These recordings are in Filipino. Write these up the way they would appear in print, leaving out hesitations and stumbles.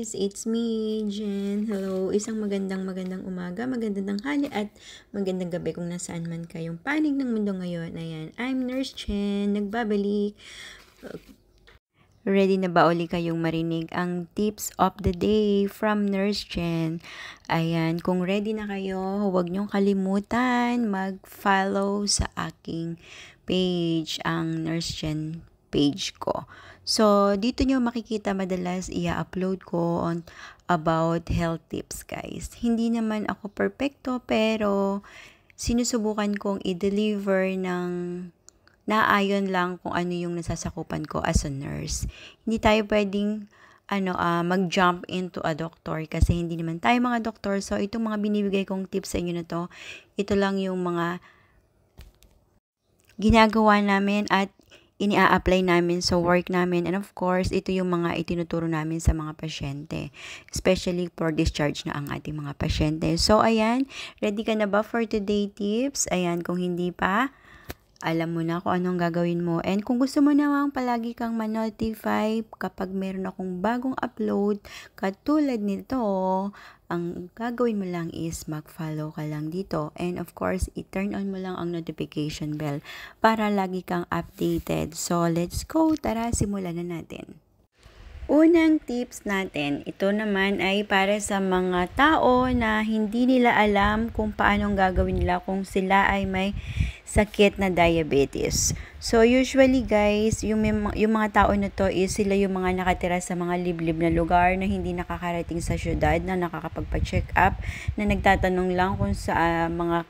guys, it's me, Jen. Hello, isang magandang umaga, magandang tanghali at magandang gabi kung nasaan man kayong panig ng mundo ngayon. Ayan, I'm Nurse Chen, nagbabalik. Ready na ba uli kayong marinig ang tips of the day from Nurse Chen? Ayan, kung ready na kayo, huwag niyong kalimutan mag-follow sa aking page, ang Nurse Chen page ko. So, dito nyo makikita madalas i-upload ko on about health tips, guys. Hindi naman ako perfecto, pero sinusubukan kong i-deliver ng naayon lang kung ano yung nasasakupan ko as a nurse. Hindi tayo pwedeng mag-jump into a doctor kasi hindi naman tayo mga doktor. So, itong mga binibigay kong tips sa inyo na to, ito lang yung mga ginagawa namin at ini-apply namin sa work namin, and of course, ito yung mga itinuturo namin sa mga pasyente, especially for discharge na ang ating mga pasyente. So, ayan, ready ka na ba for today tips? Ayan, kung hindi pa, alam mo na kung anong gagawin mo. And kung gusto mo namang palagi kang ma-notify kapag meron akong bagong upload, katulad nito, ang gagawin mo lang is mag-follow ka lang dito. And of course, i-turn on mo lang ang notification bell para lagi kang updated. So, let's go. Tara, simulan na natin. Unang tips natin, ito naman ay para sa mga tao na hindi nila alam kung paano gagawin nila kung sila ay may sakit na diabetes. So usually guys, yung mga tao na to is sila yung mga nakatira sa mga liblib na lugar na hindi nakakarating sa syudad, na nakakapagpa-check up, na nagtatanong lang kung sa mga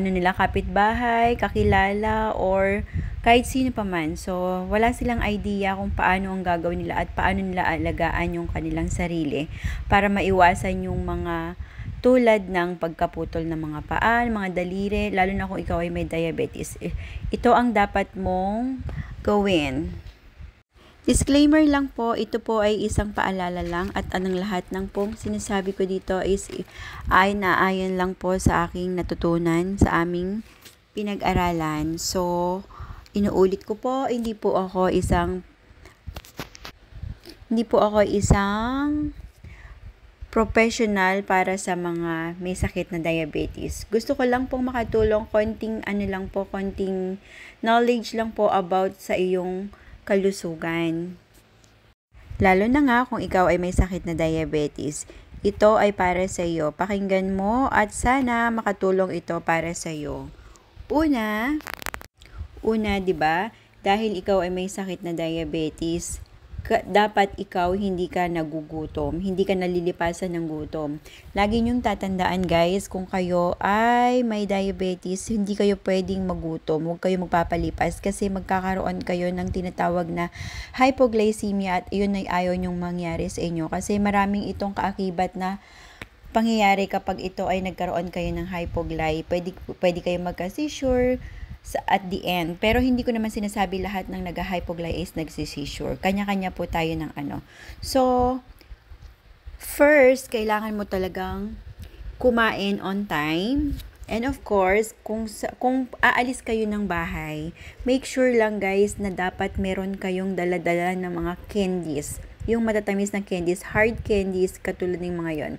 nila, kapitbahay, kakilala, or kahit sino pa man. So, wala silang idea kung paano ang gagawin nila at paano nila alagaan yung kanilang sarili para maiwasan yung mga tulad ng pagkaputol ng mga paa, mga daliri, lalo na kung ikaw ay may diabetes. Ito ang dapat mong gawin. Disclaimer lang po, ito po ay isang paalala lang at anong lahat ng pong sinasabi ko dito is ay naayon lang po sa aking natutunan sa aming pinag-aralan. So, inuulit ko po, hindi po ako isang professional para sa mga may sakit na diabetes. Gusto ko lang pong makatulong, konting knowledge lang po about sa iyong kalusugan. Lalo na nga kung ikaw ay may sakit na diabetes. Ito ay para sa iyo. Pakinggan mo at sana makatulong ito para sa iyo. Una, 'di ba? Dahil ikaw ay may sakit na diabetes, dapat ikaw hindi ka nagugutom, hindi ka nalilipasan ng gutom. Lagi niyong tatandaan guys, kung kayo ay may diabetes, hindi kayo pwedeng magutom. Huwag kayo magpapalipas kasi magkakaroon kayo ng tinatawag na hypoglycemia at iyon ay ayaw niyong mangyari sa inyo. Kasi maraming itong kaakibat na pangyayari kapag ito ay nagkaroon kayo ng hypogly. Pwede kayo magka-seizure at the end. Pero hindi ko naman sinasabi lahat ng nag-hypogly is nagsi-seizure. Kanya-kanya po tayo ng So, first, kailangan mo talagang kumain on time. And of course, kung aalis kayo ng bahay, make sure lang guys na dapat meron kayong dala-dala ng mga candies. Yung matatamis na candies, hard candies, katulad ng mga yon.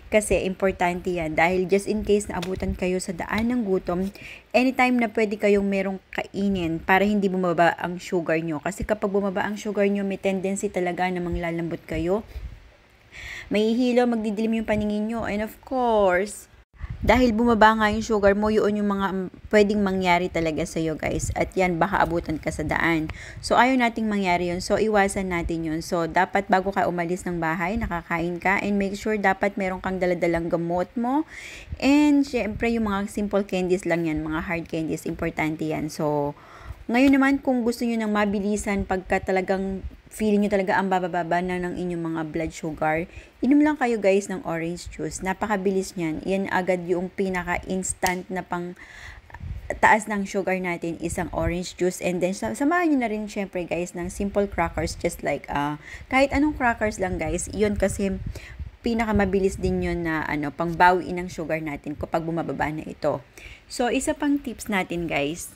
Kasi importante yan dahil just in case na abutan kayo sa daan ng gutom, anytime na pwede kayong merong kainin para hindi bumaba ang sugar nyo. Kasi kapag bumaba ang sugar nyo, may tendency talaga na manglalambot kayo. May hilo, magdidilim yung paningin nyo. And of course, dahil bumaba nga yung sugar mo, yun yung mga pwedeng mangyari talaga sa'yo guys. At yan, baka abutan ka sa daan. So, ayaw nating mangyari yun. So, iwasan natin yun. So, dapat bago ka umalis ng bahay, nakakain ka. And make sure dapat meron kang daladalang gamot mo. And, syempre, yung mga simple candies lang yan. Mga hard candies, importante yan. So, ngayon naman, kung gusto nyo ng mabilisan pagka talagang feeling nyo talaga ang bababa na ng inyong mga blood sugar, inom lang kayo guys ng orange juice. Napakabilis niyan. Yan agad yung pinaka-instant na pang taas ng sugar natin, isang orange juice. And then, samahan nyo na rin syempre guys ng simple crackers, just like, kahit anong crackers lang guys. Yun kasi pinakamabilis din yun na pangbawiin ng sugar natin kapag bumababa na ito. So, isa pang tips natin guys,